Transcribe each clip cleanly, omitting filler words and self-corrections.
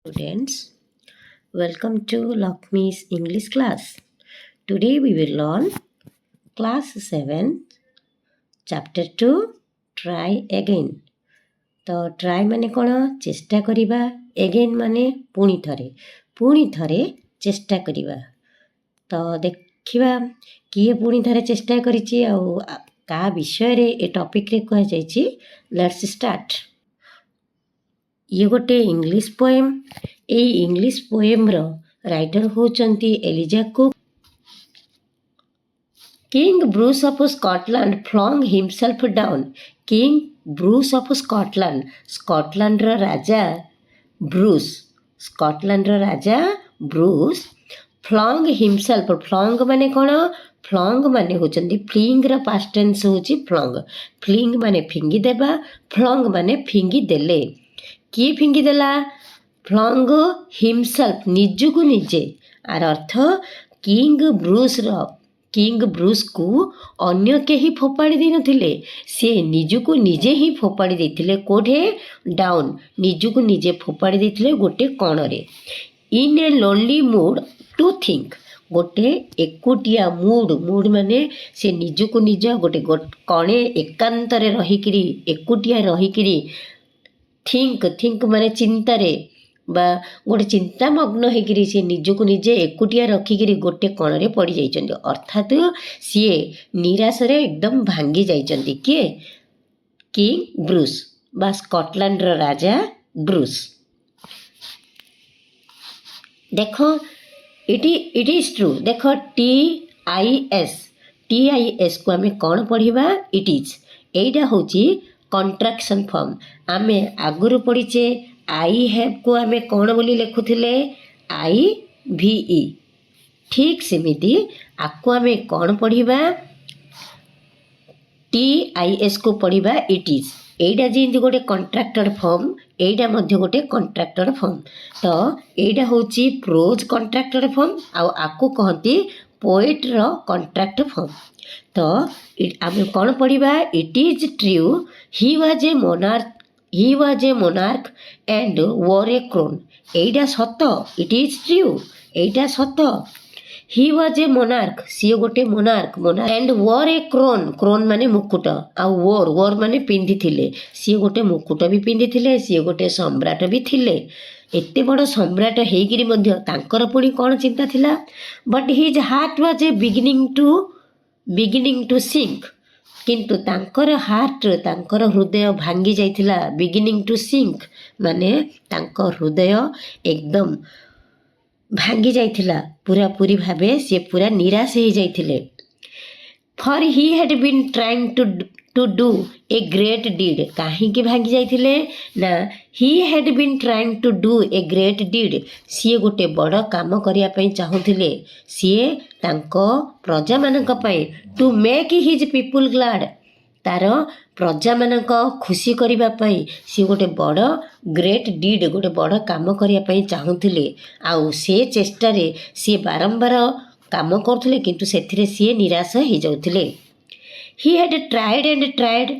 Students, welcome to Lakshmi's English class. Today we will learn class 7, chapter 2, try again. तो try माने कौन चेष्टा करिबा, again माने पुणी थरे चेष्टा करिबा। तो देखिबा किए पुणी थरे चेष्टा करिछि आउ का विषय रे ए टॉपिक रे कह जाइछि। Let's start. ये गोटे इंग्लिश पोएम। ए इंग्लिश पोएम रो राइटर होचंती Eliza Cook. King Bruce of Scotland flung himself down. King Bruce of Scotland, Scotland रो राजा ब्रूस, स्कॉटलैंड रो राजा ब्रूस फ्लॉन्ग हिमसेल्फ। फ्लॉन्ग माने कौन? फ्लॉन्ग माने होचंती फ्लिंग रो पास्ट टेंस होची फ्लॉन्ग। फ्लिंग माने फिंगी देबा, फ्लॉन्ग माने फिंगी देले। किए फिंगी देला? फ्लॉन्ग हिमसेल्फ, निजुकु निजे। आर अर्थ किंग ब्रूस को अन्य केही फोपाड़ी दे नथिले, से निजुकु निजे ही फोपाड़ी देथिले। कोठे? डाउन, निजुकु निजे फोपाड़ी देथिले गोटे कोणरे। In a lonely mood to think, गोटे एकुटिया मूड माने से निजुकु निज गोटे कणे एकांतरे रहिकिरी, एकुटिया रहिकिरी थिंक माने चिंतारे बा गोटे चिंतामग्न होकर सी निजको निजे एकुटिया रखिकी गोटे कणरे पड़ जाइछन्ति। अर्थात सी निराशरे एकदम भांगी जाइछन्ति। किए? किंग ब्रूस बा स्कॉटलैंड रो राजा ब्रूस। देख इट इज ट्रू। देख TIS को आम कौन पढ़ा? It is. एटा होची कंट्राक्शन फॉर्म। आमे आगुरु पढ़ीचे आई हैव को आमे कौन बोली लिखुथिले? IVE। ठीक सेमिति आकु आमे कौन पढ़िबा? TIS को पढ़िबा इट इज। एटा जेंति गोटे कंट्राक्टेड फॉर्म, एटा मध्ये गोटे कंट्राक्टेड फॉर्म। तो एटा होची प्रोज कंट्राक्टेड फॉर्म, आउ आकु कहती पोएट रो कंट्राक्ट फॉर्म। तो आमे कौन पढ़िबा? It is true he was a monarch and wore a crown. एटा सत, इट इज ट्रू, एटा सत। ही वाज ए मोनार्क, सी गोटे monarch and wore a crown माने मुकुट, आ वोर माने पिंधिथिले, सी गोटे मुकुट भी पिंधिथिले, सी गोटे सम्राट भी थिले। एते बड़ सम्राट हेगिरी मध्य तांकर पुणी कौन चिंता थिला? But his heart was a beginning to sink. किंतु तांकर हार्ट, तांकर हृदय भांगी जाइथिला। बिगिनिंग टू सिंक माने तांकर हृदय एकदम भांगी जाइथिला, पूरा पूरी भावे से पूरा निराश हो जाइथिले। For he had been trying to do a great deed. काहे की भांगी जाइथिले ना? He had been trying to do a great deed. सी गोटे बड़ काम करिया पई चाहुथिले, सी तांको प्रजा मानक पई to make his people glad. तार प्रजा मानक खुशी करिबा पई सी गोटे बड़ ग्रेट डीड, गोटे बड़ काम करिया पई चाहुथिले। आउ से चेष्टा रे सी बारंबार काम करथिले, किंतु सेथिरे सी निराश हो जाउथिले। He had tried and tried.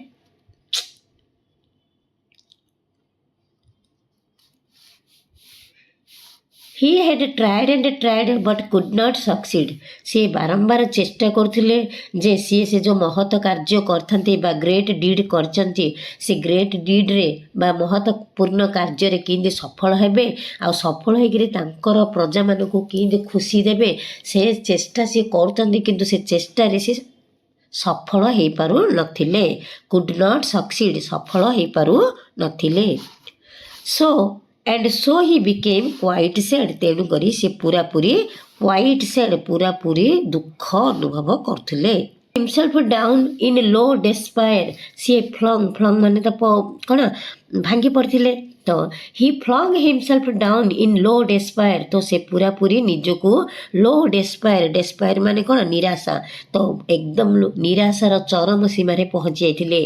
He had tried and tried but could not succeed. से बारंबार चेष्टा करथिले जे से जो महत कार्य करथंती बा ग्रेट डीड करचंती, से ग्रेट डीड रे बा महत्वपूर्ण कार्य रे किंदे सफल हेबे, आ सफल होइकरी तांकर प्रजा मानकु किंदे खुशी देबे, से चेष्टा से करथंती, किंतु से चेष्टा रे से सफल हो पारु नथिले। कुड नॉट सक्सीड, सफल हो पारु नथिले। सो ही बिकेम क्वाइट सैड। तेणु करी से पूरा पूरी क्वाइट सैड, पूरा पूरी दुख अनुभव करथिले। Himself down in low despair. सी फ्लंग माने तो कौन? भांगी पड़थिले। तो he flung himself down in low despair. तो से पूरा पूरी निजको लो डेस्पायर माने कौन? निराशा। तो एकदम निराशार चरम सीमा रे पहुंची जाइथिले।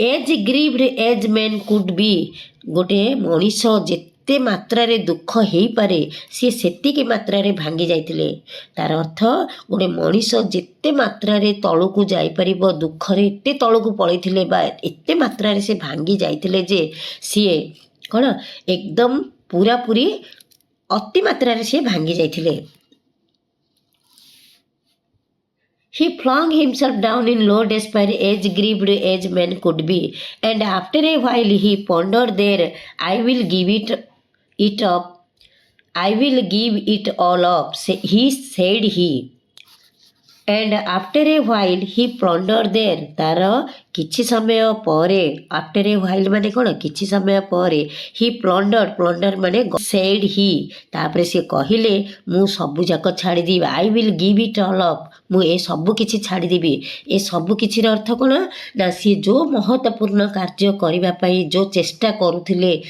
As grieved as man could be. गोटे मनीष जेते मात्रा रे दुख हो पारे सी सेतिकी मात्रा रे भांगी जाइथिले। तार अर्थ गोटे मनीष जेते मात्रा रे तळुकु जाई परिबो, दुख रे एते तळुकु पळैथिले बा एते मात्रा रे से भांगी जाइथिले जे सी कौन एकदम पूरापूरी अति मात्रा से भांगी जाइथिले। He flung himself down in low despair, as grieved as man could be, and after a while he pondered there, I will give it up. I will give it all up, he said he. And after a while he pondered there, तार किछि समय परे, after a while माने कौन किछि समय परे, he pondered माने said he, तापरे से कहिले मु सबु जाक छाड़ी देबी, I will give it all up, मु ए सबु किछि छाड़ी देबी। ए सबु किछि र अर्थ कोन ना सी जो महत्वपूर्ण कार्य करिबा पई जो चेष्टा करूथिले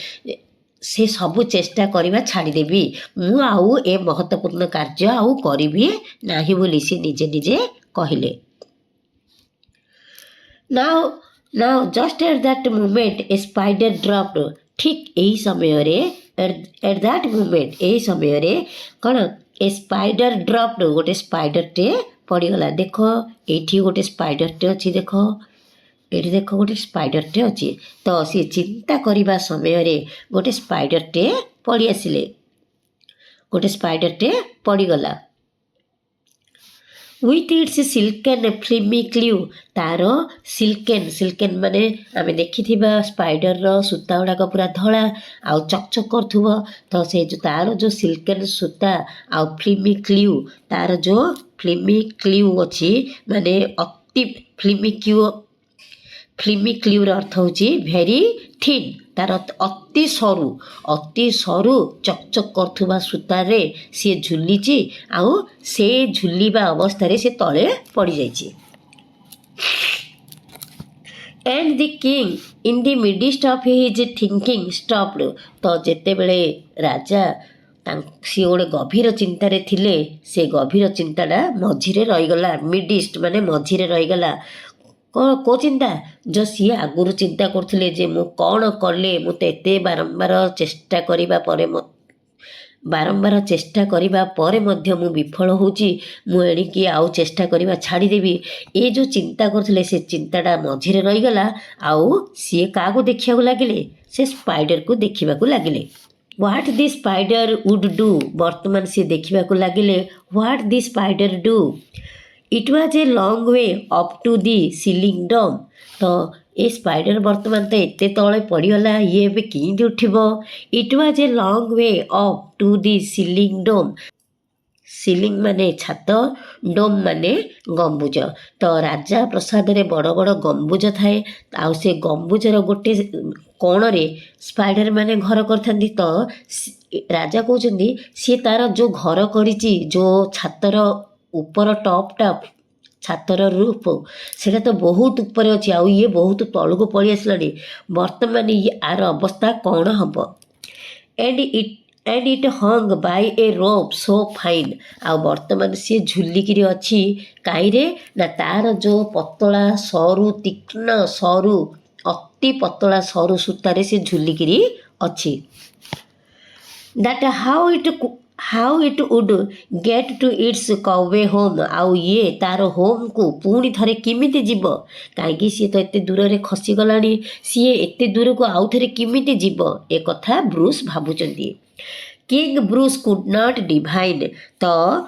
से सबु चेष्टा करिबा छाड़ीदेवी, मु आउ ए महत्वपूर्ण कार्य आउ करिबी नाही बोली से निजे निजे कहिले। Now just at that moment A spider dropped, ठीक यही समय रे एट दैट मोमेंट यही समय रे कौन ए स्पाइडर ड्रॉप्ड, गोटे स्पाइडर टे पड़गला। देख ये गोटे स्पाइडर टे अच्छी, देख ये देख गोटे स्पाइडर टे अच्छी, तो सी चिंता करने समय रे गोटे स्पाइडर टे पड़ी आसिले, गोटे स्पाइडर टे पड़गला। विथ इट्स सिल्केन फ्लिमी क्ल्यू, तार सिल्केन माने आमे देखी स्पाइडर रो सूता गुड़ाक पूरा धला आउ चकचक करूब, तो से जो तार जो सिल्केन सूता आउ फ्लिमी क्ल्यू, तार जो फ्लिमी क्ल्यू अच्छी माने अति फ्लिमी क्ल्यूर अर्थ होची भेरी थिन, तार अति सरू चकचक करुवा सूतारे सी झुलीची आउ से झुलिबा अवस्था से तले पड़ जाइए। And the king in the midst of his thinking stopped, तो जेते बेले राजा सी गोटे गभीर चिंतार थिले, से गभीर चिंताटा मझिरे रहीगला, मिडिस्ट माने मझिरे रहीगला। को चिंता जो सी आगुरी चिंता करथिले जे मु कौन कले, मु तो एते बारंबार चेष्टा करिबा परे मध्य मु विफल होची, मु एणिकी आउ चेष्टा करिबा छाड़ी देबी। ए जो चिंता करथिले से चिंताटा मझिरे रहीगला, आउ सी काको देखिया लागिले, से स्पाइडर को देखिबा लागिले। What the spider would do, वर्तमान सी देखिबा लागिले what the spider do. It was a long way up to the ceiling dome, तो ए स्पाइडर वर्तमान तो एते तले पड़गला, ये एबे किंदी उठिबो। It was a long way up to the ceiling dome, ceiling माने छात, डोम माने गम्बुज, तो राजा प्रसाद रे बड़ बड़ गम्बुज थाए, आउ से गम्बुजर गोटे कोण रे स्पाइडर माने घर करथांती। तो राजा कहउछंती सी तार जो घर करिची, जो छातर ऊपर टॉपटा छातर रूप सेटा तो बहुत ऊपर अच्छी, आउ ये बहुत तलू को पड़ी आसलानी, वर्तमान ये आर अवस्था कौन हम। And it hung by a rope so fine, आ वर्तमान सी झुलिकी अच्छी कहीं ना तार जो पतला सरू तीक्ष्ण सरू अति पतला सरू सूतारे सी झुलिकी अच्छी। That how it would get to its cobweb home, आउ ये तार होम को पुणी थरे किमिति जीव, कहीं सी तो एते दूर रे खसी गलानी, सी एते दूर को आउ थरे किमिति जीव, ए कथा ब्रूस भाबुचंती। King Bruce could not divine, तो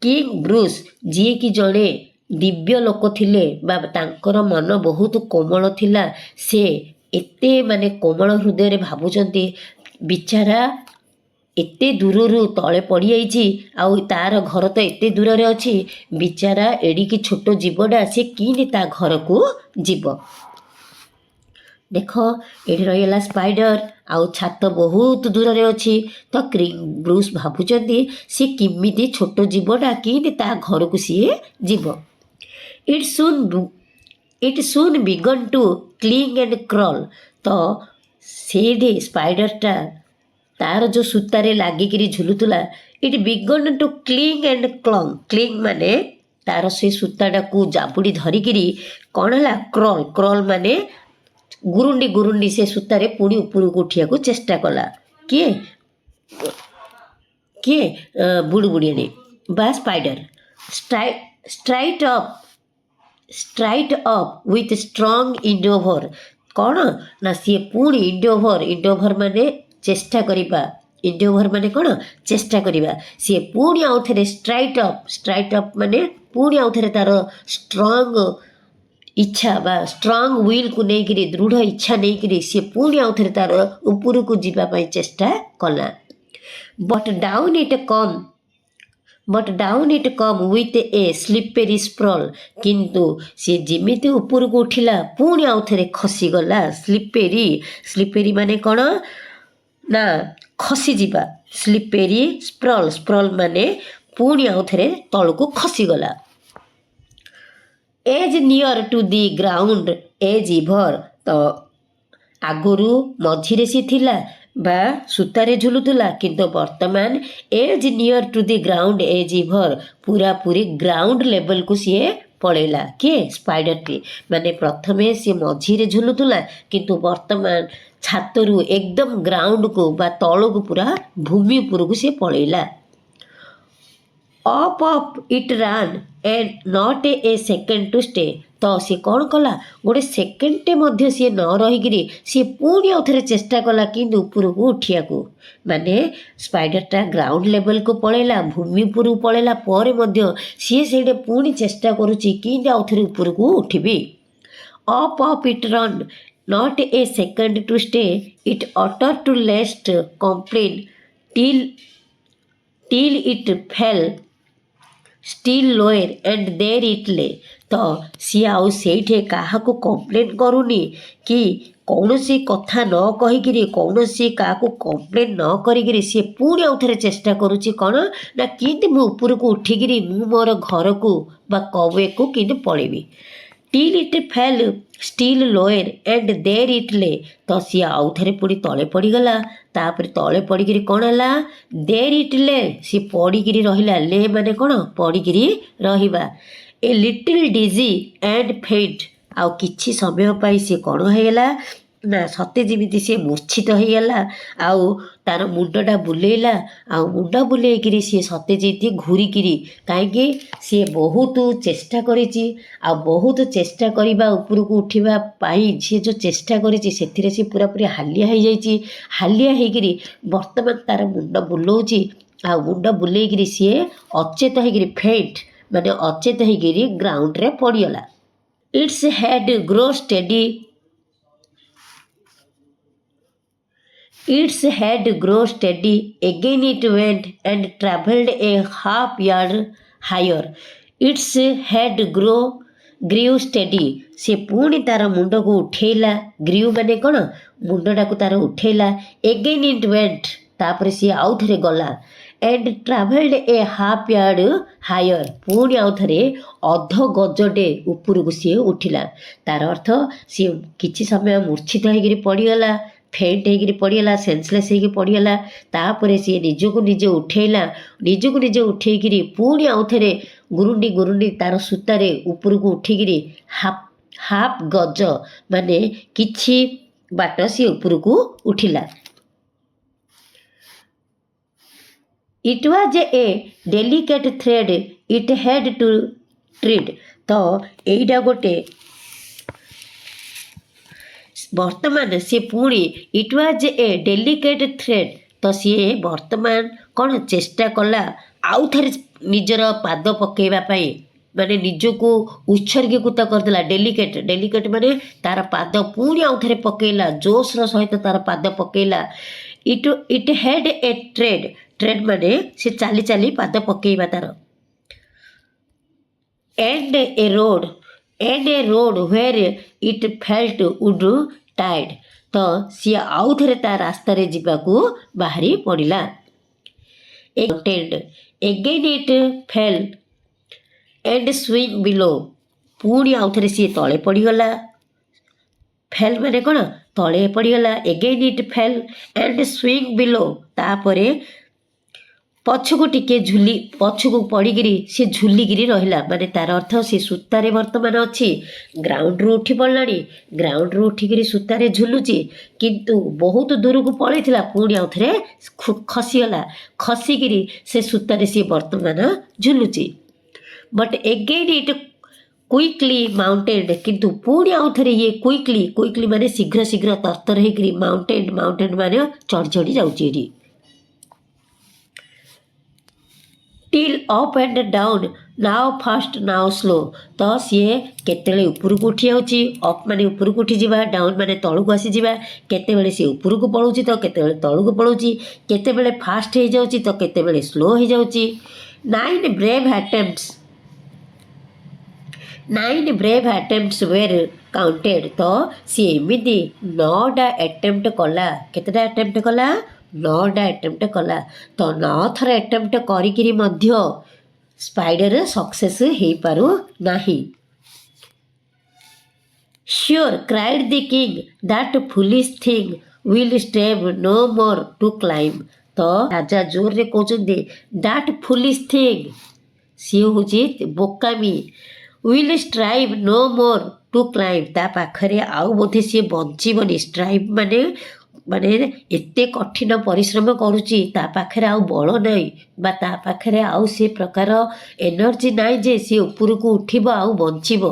किंग ब्रूस जी कि जड़े दिव्य लोक थिले बा तांकर मन बहुत कोमल थिला, से एते माने कोमल हृदय रे भाबुचंती बिचारा एते दूररू तले पड़ी जाइछि, आउ तार घर तो एते दूर रे अछि, बिचारा एडिकी छोट जीवटा से किने ता घर को जीव। देख ये रहीगला स्पाइडर, आउ छात बहुत दूर रे अछि, तो ब्रूस भाबुचंती सी किमिति छोट जीवटा किने ता घर को सी जीव। It soon began to cling and crawl, तो से स्पाइडरटा तार जो सूतारे लागिकी झुलुला, it began to cling and clung, cling माने तार से सूताटा को जाबुड़ी धरिकी कौन है क्रॉल माने गुरुंडी से सूतारे पुणी ऊपर को उठिया को चेष्टा कला। किए बुड़बुड़ियानी बा spider straight up with strong endeavour, कौन ना सी पुणी इंडोभर माने ଚେଷ୍ଟା କରିବା। ଇଣ୍ଡିଓଭର ମାନେ କ'ଣ? ଚେଷ୍ଟା କରିବା। ସିଏ ପୁଣି ଆଉ ଥରେ ଷ୍ଟ୍ରାଇଟ୍ ଅପ୍ ମାନେ ପୁଣି ଆଉ ଥରେ ତା'ର ଷ୍ଟ୍ରଙ୍ଗ ଇଚ୍ଛା ବା ଷ୍ଟ୍ରଙ୍ଗ ୱିଲ୍କୁ ନେଇକିରି ଦୃଢ଼ ଇଚ୍ଛା ନେଇକିରି ସିଏ ପୁଣି ଆଉ ଥରେ ତା'ର ଉପରକୁ ଯିବା ପାଇଁ ଚେଷ୍ଟା କଲା। But down it came with a slippery sprawl. କିନ୍ତୁ ସିଏ ଯେମିତି ଉପରକୁ ଉଠିଲା ପୁଣି ଆଉ ଥରେ ଖସିଗଲା। ସ୍ଲିପେରୀ ମାନେ କ'ଣ ନା ଖସିଯିବା। ସ୍ଲିପେରୀ ସ୍ପ୍ରଲ୍ ମାନେ ପୁଣି ଆଉ ଥରେ ତଳକୁ ଖସିଗଲା। ଏଜ୍ ନିୟର୍ ଟୁ ଦି ଗ୍ରାଉଣ୍ଡ ଏଜ୍ ଇଭର୍। ତ ଆଗରୁ ମଝିରେ ସିଏ ଥିଲା ବା ସୂତାରେ ଝୁଲୁଥିଲା, କିନ୍ତୁ ବର୍ତ୍ତମାନ ଏଜ୍ ନିୟର୍ ଟୁ ଦି ଗ୍ରାଉଣ୍ଡ ଏଜ୍ ଇଭର୍, ପୁରାପୁରି ଗ୍ରାଉଣ୍ଡ ଲେଭେଲକୁ ସିଏ ପଳେଇଲା। କିଏ? ସ୍ପାଇଡରଟି। ମାନେ ପ୍ରଥମେ ସିଏ ମଝିରେ ଝୁଲୁଥିଲା, କିନ୍ତୁ ବର୍ତ୍ତମାନ ଛାତରୁ ଏକଦମ ଗ୍ରାଉଣ୍ଡକୁ ବା ତଳକୁ ପୁରା ଭୂମି ଉପରକୁ ସିଏ ପଳେଇଲା। Up it ran and not a second to stay. ତ ସିଏ କ'ଣ କଲା? ଗୋଟେ ସେକେଣ୍ଡଟେ ମଧ୍ୟ ସିଏ ନ ରହିକିରି ସିଏ ପୁଣି ଆଉ ଥରେ ଚେଷ୍ଟା କଲା କିନ୍ତୁ ଉପରକୁ ଉଠିବାକୁ। ମାନେ ସ୍ପାଇଡରଟା ଗ୍ରାଉଣ୍ଡ ଲେଭେଲକୁ ପଳେଇଲା, ଭୂମି ଉପରକୁ ପଳେଇଲା ପରେ ମଧ୍ୟ ସିଏ ସେଇଟା ପୁଣି ଚେଷ୍ଟା କରୁଛି କେମିତି ଆଉ ଥରେ ଉପରକୁ ଉଠିବି। Up it ran not a second to stay it utter to least complain till it fell still lower and there it lay। ତ ସିଏ ଆଉ ସେଇଠି କାହାକୁ କମ୍ପ୍ଲେନ୍ କରୁନି କି କୌଣସି କଥା ନ କହିକିରି କୌଣସି କାହାକୁ କମ୍ପ୍ଲେନ୍ ନ କରିକିରି ସିଏ ପୁଣି ଆଉ ଥରେ ଚେଷ୍ଟା କରୁଛି କ'ଣ ନା କେମିତି ମୁଁ ଉପରକୁ ଉଠିକିରି ମୁଁ ମୋର ଘରକୁ ବା କୱେକୁ କେମିତି ପଳେଇବି। till it fell still lower and there it lay। ତ ସିଏ ଆଉ ଥରେ ପୁଣି ତଳେ ପଡ଼ିଗଲା। ତାପରେ ତଳେ ପଡ଼ିକିରି କ'ଣ ହେଲା? there it lay, ସିଏ ପଡ଼ିକିରି ରହିଲା। ଲେ ମାନେ କ'ଣ? ପଡ଼ିକିରି ରହିବା। A little dizzy and faint. ଆଉ କିଛି ସମୟ ପାଇଁ ସିଏ କ'ଣ ହେଇଗଲା ନା ସତେ ଯେମିତି ସିଏ ମୂର୍ଚ୍ଛିତ ହେଇଗଲା। ଆଉ ତା'ର ମୁଣ୍ଡଟା ବୁଲେଇଲା। ଆଉ ମୁଣ୍ଡ ବୁଲେଇକିରି ସିଏ ସତେ ଯେମିତି ଘୁରିକିରି, କାହିଁକି ସିଏ ବହୁତ ଚେଷ୍ଟା କରିଛି। ଆଉ ବହୁତ ଚେଷ୍ଟା କରିବା ଉପରକୁ ଉଠିବା ପାଇଁ ସିଏ ଯେଉଁ ଚେଷ୍ଟା କରିଛି ସେଥିରେ ସିଏ ପୁରାପୁରି ହାଲିଆ ହେଇଯାଇଛି। ହାଲିଆ ହେଇକିରି ବର୍ତ୍ତମାନ ତା'ର ମୁଣ୍ଡ ବୁଲଉଛି। ଆଉ ମୁଣ୍ଡ ବୁଲେଇକିରି ସିଏ ଅଚେତ ହେଇକିରି ଫେଣ୍ଟ ମାନେ ଅଚେତ ହେଇକିରି ଗ୍ରାଉଣ୍ଡରେ ପଡ଼ିଗଲା। Its head grow steady again it went and travelled a half yard higher। Its head grew steady। ସେ ପୁଣି ତା'ର ମୁଣ୍ଡକୁ ଉଠେଇଲା। ଗ୍ରିଉ ମାନେ କ'ଣ? ମୁଣ୍ଡଟାକୁ ତା'ର ଉଠେଇଲା। again it went, ତାପରେ ସିଏ ଆଉ ଥରେ ଗଲା। and travelled a half yard higher, ପୁଣି ଆଉ ଥରେ ଅଧ ଗଜଟେ ଉପରକୁ ସିଏ ଉଠିଲା। ତା'ର ଅର୍ଥ ସିଏ କିଛି ସମୟ ମୂର୍ଚ୍ଛିତ ହେଇକିରି ପଡ଼ିଗଲା, ଫେଣ୍ଟ ହେଇକିରି ପଡ଼ିଗଲା, ସେନ୍ସଲେସ୍ ହେଇକି ପଡ଼ିଗଲା। ତାପରେ ସିଏ ନିଜକୁ ନିଜେ ଉଠେଇଲା। ନିଜକୁ ନିଜେ ଉଠେଇକିରି ପୁଣି ଆଉ ଥରେ ଗୁରୁଣ୍ଡି ତା'ର ସୂତାରେ ଉପରକୁ ଉଠିକିରି ହାଫ୍ ଗଜ ମାନେ କିଛି ବାଟ ସିଏ ଉପରକୁ ଉଠିଲା। It was a delicate thread it had to tread. ତ ଏଇଟା ଗୋଟେ ବର୍ତ୍ତମାନ ସିଏ ପୁଣି ଇଟ୍ ୱାଜ୍ ଏ ଡେଲିକେଟ୍ ଥ୍ରେଡ୍। ତ ସିଏ ବର୍ତ୍ତମାନ କ'ଣ ଚେଷ୍ଟା କଲା ଆଉ ଥରେ ନିଜର ପାଦ ପକାଇବା ପାଇଁ, ମାନେ ନିଜକୁ ଉତ୍ସର୍ଗୀକୃତ କରିଦେଲା। ଡେଲିକେଟ୍ ମାନେ ତା'ର ପାଦ ପୁଣି ଆଉ ଥରେ ପକାଇଲା, ଜୋସ୍ର ସହିତ ତା'ର ପାଦ ପକାଇଲା। ଇଟ୍ ହ୍ୟାଡ୍ ଏ ଟ୍ରେଡ୍ ମାନେ ସେ ଚାଲି ଚାଲି ପାଦ ପକାଇବା ତା'ର। and a road where it felt would tide। ତ ସିଏ ଆଉ ଥରେ ତା ରାସ୍ତାରେ ଯିବାକୁ ବାହାରି ପଡ଼ିଲା। again it fell and swing below। ପୁଣି ଆଉ ଥରେ ସିଏ ତଳେ ପଡ଼ିଗଲା। ଫେଲ୍ ମାନେ କ'ଣ? ତଳେ ପଡ଼ିଗଲା। again it fell and swing below, ତାପରେ ପଛକୁ ପଡ଼ିକିରି ସେ ଝୁଲିକିରି ରହିଲା। ମାନେ ତା'ର ଅର୍ଥ ସେ ସୂତାରେ ବର୍ତ୍ତମାନ ଅଛି, ଗ୍ରାଉଣ୍ଡରୁ ଉଠି ପଡ଼ିଲାଣି। ଗ୍ରାଉଣ୍ଡରୁ ଉଠିକିରି ସୂତାରେ ଝୁଲୁଛି, କିନ୍ତୁ ବହୁତ ଦୂରକୁ ପଳେଇଥିଲା ପୁଣି ଆଉ ଥରେ ଖସିଗଲା। ଖସିକିରି ସେ ସୂତାରେ ସିଏ ବର୍ତ୍ତମାନ ଝୁଲୁଛି। But again it quickly mounted किंतु पुणी आउ थे ये क्विकली क्विकली माने शीघ्र शीघ्र तरतर होकर माउंटेड माउंटेड माने चढ़ी चढ़ी जाऊँगी till up and down now fast now slow तो सी केतले ऊपर को उठी जाऊँगी अप माने ऊपर को उठी जावा डाउन माने तलू को आसी जावा केतेबेले सी ऊपर को पलाउची तो केतेबेले तलू को पलाउची केतेबेले फास्ट हो जाऊँगी तो केतेबेले स्लो हो जाऊँगी 9 brave attempts were counted तो सी एमती 9टा अटेम्प्ट कला केतेटा अटेम्प्ट कला 9टा अटेम्प्ट कला तो 9 थर अटेम्प्ट करिकिरी मध्य स्पाइडर सक्सेस हो पारु नाही sure cried the king that foolish thing will strive no more to climb तो राजा जोर रे कहते दैट फुलिश थिंग सी हूँ बोकामी will strive no more to climb ता पाखरे आउ बोधे सी बंचीबनी स्ट्राइव माने माने एते कठिन परिश्रम करुच्ची ता पाखरे आउ बल नाई बा ता पाखरे आउ से प्रकार एनर्जी नाई जे सी ऊपर को उठिबो आउ बंचीबो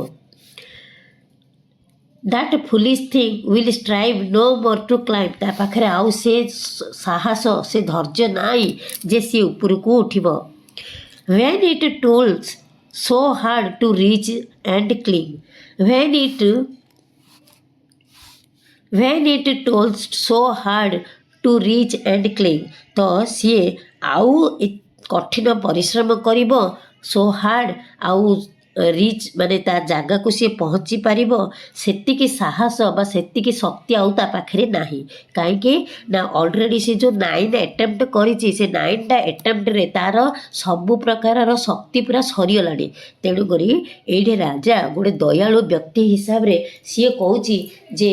that foolish thing will strive no more to climb ता पाखरे आउ से साहस से धैर्य नाई जे सी ऊपर को उठिबो when it toils so hard to reach and cling when it tolls so hard to reach and cling तो सी आउ कठिन परिश्रम करिबो so hard आउ रिच माने ता जागा को सी पहुँची पारिबो सेतिकी साहस बा सेतिकी शक्ति आउ ता पाखरे नाही काहेकि ना ऑलरेडी से जो 9 अटेम्प्ट करिछि से 9टा अटेम्प्ट रे तार सबु प्रकार शक्ति पूरा सरीगलानी तेणु करी एडे राजा गोटे दयालु व्यक्ति हिसाब रे सी कहूची जे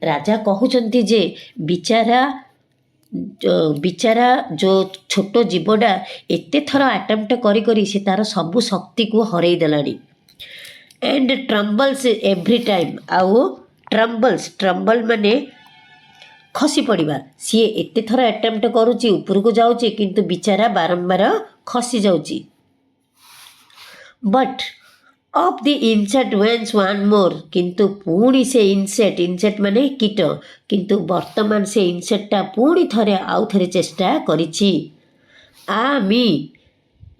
राजा कहउचंती जे बिचारा जो छोट जीवटा एते थर अटेम्प्ट करी करी से तार सबु शक्ति को हरई देलानी एंड ट्रम्बल्स एव्री टाइम आउ ट्रम्बल माने खसी पड़िबा सी एते थर अटेम्प्ट करुची ऊपर को जाऊची किंतु बिचारा बारंबार खसी जाऊची but off the insect went one more किंतु पुणी से इंसेक्ट माने कीट किंतु वर्तमान से इंसेक्टा पुणी थरे आउ थरे चेष्टा करिछि आ मी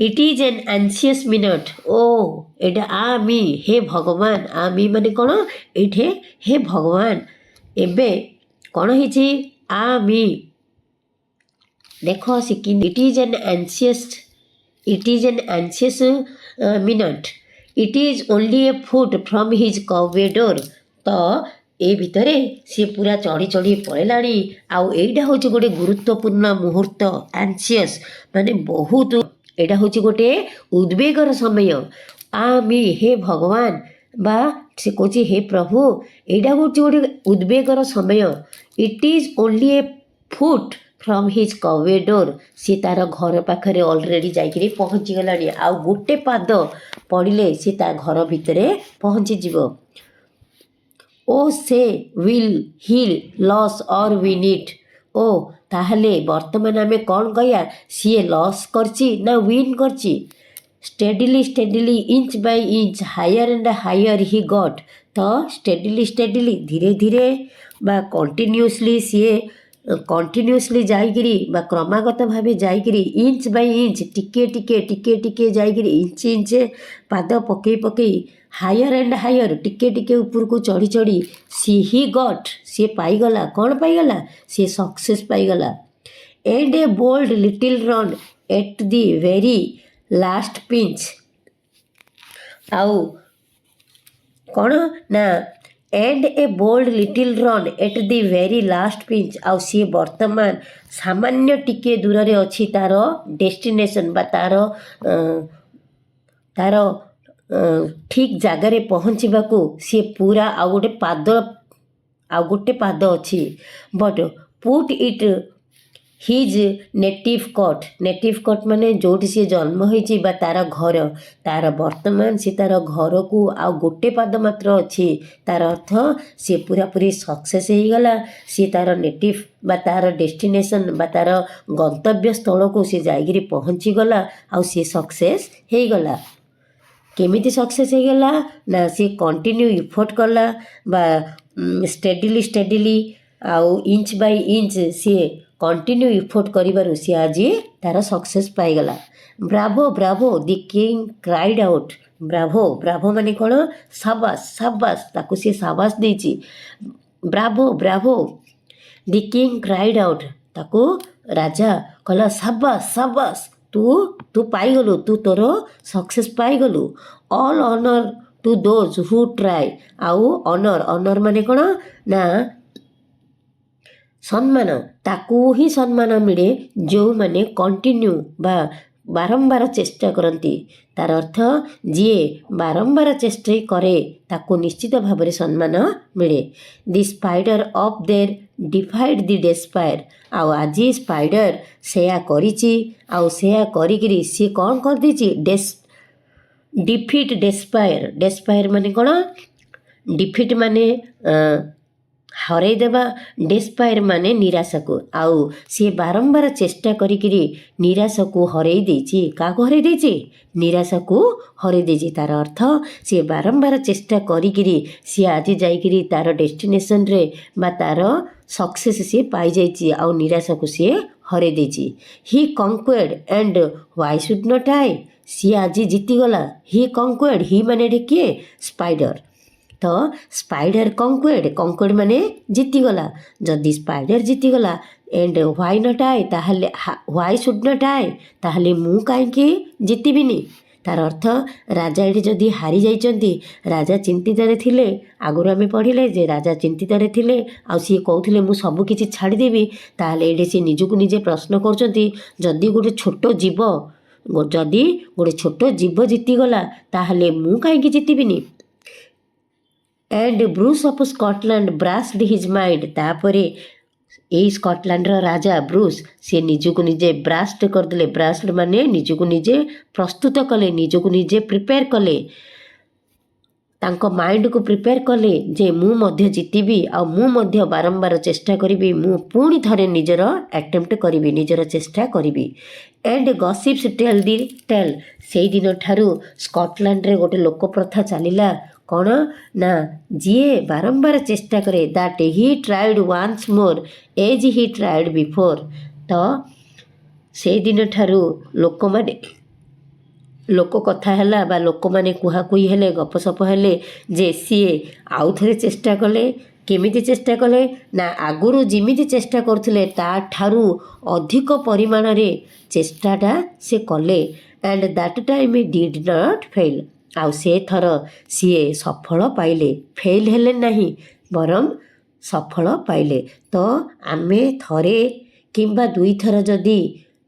it is an anxious minute ओ एटा आ मी हे भगवान आ मी माने कोन एठे हे भगवान एबे कोन हिछि आ मी देखो सिकिन it is an anxious minute it is only a foot from his cave door तो ए भितरे सी पूरा चढ़ी चढ़ी पड़ेलाणी आउ एटा हूँ गोटे गुरुत्वपूर्ण मुहूर्त एंशियस माने बहुत एटा हूँ गोटे उद्वेगर समय आमी हे भगवान बा से कहे हे प्रभु एटा हूँ गोटे उद्वेगर समय it is only a foot from his cave door सी तार घर पाखरे ऑलरेडी जाइकरी पहुँची गलानी आउ गोटे पाद पड़िले सी ता घर भितरे पहुँची जीवो ओ से विल हिल लॉस और विन इट ओ ताहले वर्तमान आमे कौन कहया सी लॉस करची ना विन करची steadily inch by inch higher and higher he got तो स्टेडिली धीरे धीरे बा कंटिन्यूअसली सी कंटिन्यूअसली जाइकरी बा क्रमागत भावे जाइकरी इंच बाय इंच टिके टिके टिके टिके जाइकरी इंच पाद पकई पकई हायर एंड हायर टिके टिके ऊपर को चढ़ी चढ़ी सी ही गॉट सी पाईगला कौन पाईगला सी सक्सेस पाईगला and a bold little run at the very last pinch आउ कौन ना and a bold little run at the very last pinch आउ सी वर्तमान सामान्य टिके दूर रे अच्छी तार डेस्टिनेशन बा तार ठीक जगार पहुँचवाकू सी पूरा आउ गोटे पाद अच्छी but put it his native cut माने जोटी सी जन्म होइछि बा तार घर तार वर्तमान सी तार घर को आउ गोटे पाद मात्र अच्छी तार अर्थ सी पूरा पूरी सक्सेस हो गला सी तार नेटिव बा तार डेस्टिनेशन बा तार गंतव्य स्थल को सी जाइगिरी पहुँची गला आउ सी सक्सेस हो गला केमिति सक्सेस होगला ना सी कंटिन्यू इफोर्ट कला बा स्टेडिली आउ इंच बाय इंच सी कंटिन्यू इफोर्ट करिबारु सी आज तार सक्सेस पाइगला। Bravo bravo the king cried out. Bravo bravo माने कौन साबास साबास ताकू सी साबास देची। Bravo bravo the king cried out ताकू राजा कहला साबास साबास तू तू पाइगलु तू तोर सक्सेस पाइगलु। All honour to those who try. आउ ऑनर ऑनर माने कौन ना सम्मान ताकू ही सम्मान मिले जो माने कंटिन्यू बा बारंबार चेष्टा करती। तार अर्थ जी बारंबार चेष्टा करे ताकू निश्चित भाव में सम्मान मिले। दि स्पाइडर ऑफ देर डिफाइड दि डेस्पायर। आउ आज स्पाइडर सेया करिची आउ सेया करिकरी सी कौन कर दीची डिफिट डेस्पायर। डेस्पायर माने कौन डिफिट माने हरई देवा डेस्पायर माने निराशा को। आउ सी बारंबार चेष्टा करिकरी निराशा को हरई देची। का को हरई देची निराशा को हरई देची। तार अर्थ सी बारंबार चेष्टा करिकरी सी आज जाइकरी तार डेस्टिनेशन रे बा तार सक्सेस सी पाई जाइची आउ निराशा को सी हरई देची। ही कंक्वेड and why should not I. सी आज जीतीगला। ही कंक्वेड ही माने किए स्पाइडर। तो स्पाइडर कंक्वेड माने जीतीगला। जदि spider जीतीगला and why not I ताहले व्हाई शुड नॉट आई ताहले मु काईकि जीतबिनी। तार अर्थ राजा ये जदि हारी जाइचंती राजा चिंतित थिले। आगुर आमे पढ़िले जे राजा चिंतित थिले आउ सी कहउथिले मु सब किछि छाड़देबी। ताहले एडे सी निजुक निजे प्रश्न करचंती जदि गोटे छोट जीव जदि गोटे छोट जीव जीतीगला ताहले मु काईकि जीतबिनी। And Bruce of Scotland braced his mind. तापरे यही स्कॉटलैंड राजा ब्रूस सी निजुक निजे ब्रास्ट करदे। ब्रास्ट माने निजुक निजे प्रस्तुत कले निजुक निजे प्रिपेयर कले तांको माइंड को प्रिपेयर कले जे मु मध्य जीतीबी आ मु मध्य बारंबार चेष्टा करिबी। मु पुणी थरे निजर अटेम्प्ट करिबी निजर चेष्टा करिबी। And gossips tell the tale. से दिन ठारू स्कॉटलैंड रे गोटे लोक प्रथा चलिला कौन ना जी बारंबार चेष्टा करे that he tried once more as he tried before. तो से दिन ठारू लोक माने लोक कथा है बा लोक माने कुहाकुई हेले गपसप हेले जे सी आउ थे चेष्टा कले। केमिति चेष्टा कले ना आगुरु जिमिति चेष्टा करथिले ता ठारू अधिक परिमाण रे चेष्टाटा से कले। And that time did not fail. आउ से थर सीए सफल पाइले फेल हेले नहीं बरम सफल पाइले। तो आमे थरे किंबा दुई थर जदि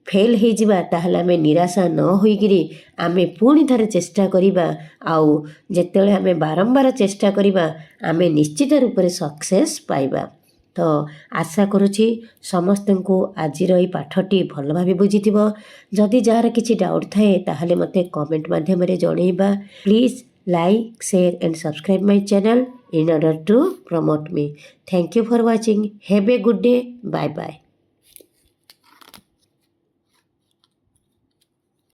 फेल हो जिबा ताहले आमे निराशा न होइगिरी आमे पुणी थरे चेष्टा करिबा। आउ जेतेले आमे बारंबार चेष्टा करिबा आमे निश्चित रूप से सक्सेस पाइबा। तो आशा करुछि समस्त को आज पाठटी भल भाव बुझी। जदि जार किसी डाउट थाए ताहले मते कमेंट माध्यम रे जणैबा। Please like share and subscribe my channel in order to promote me. Thank you for watching. Have a good day. Bye bye.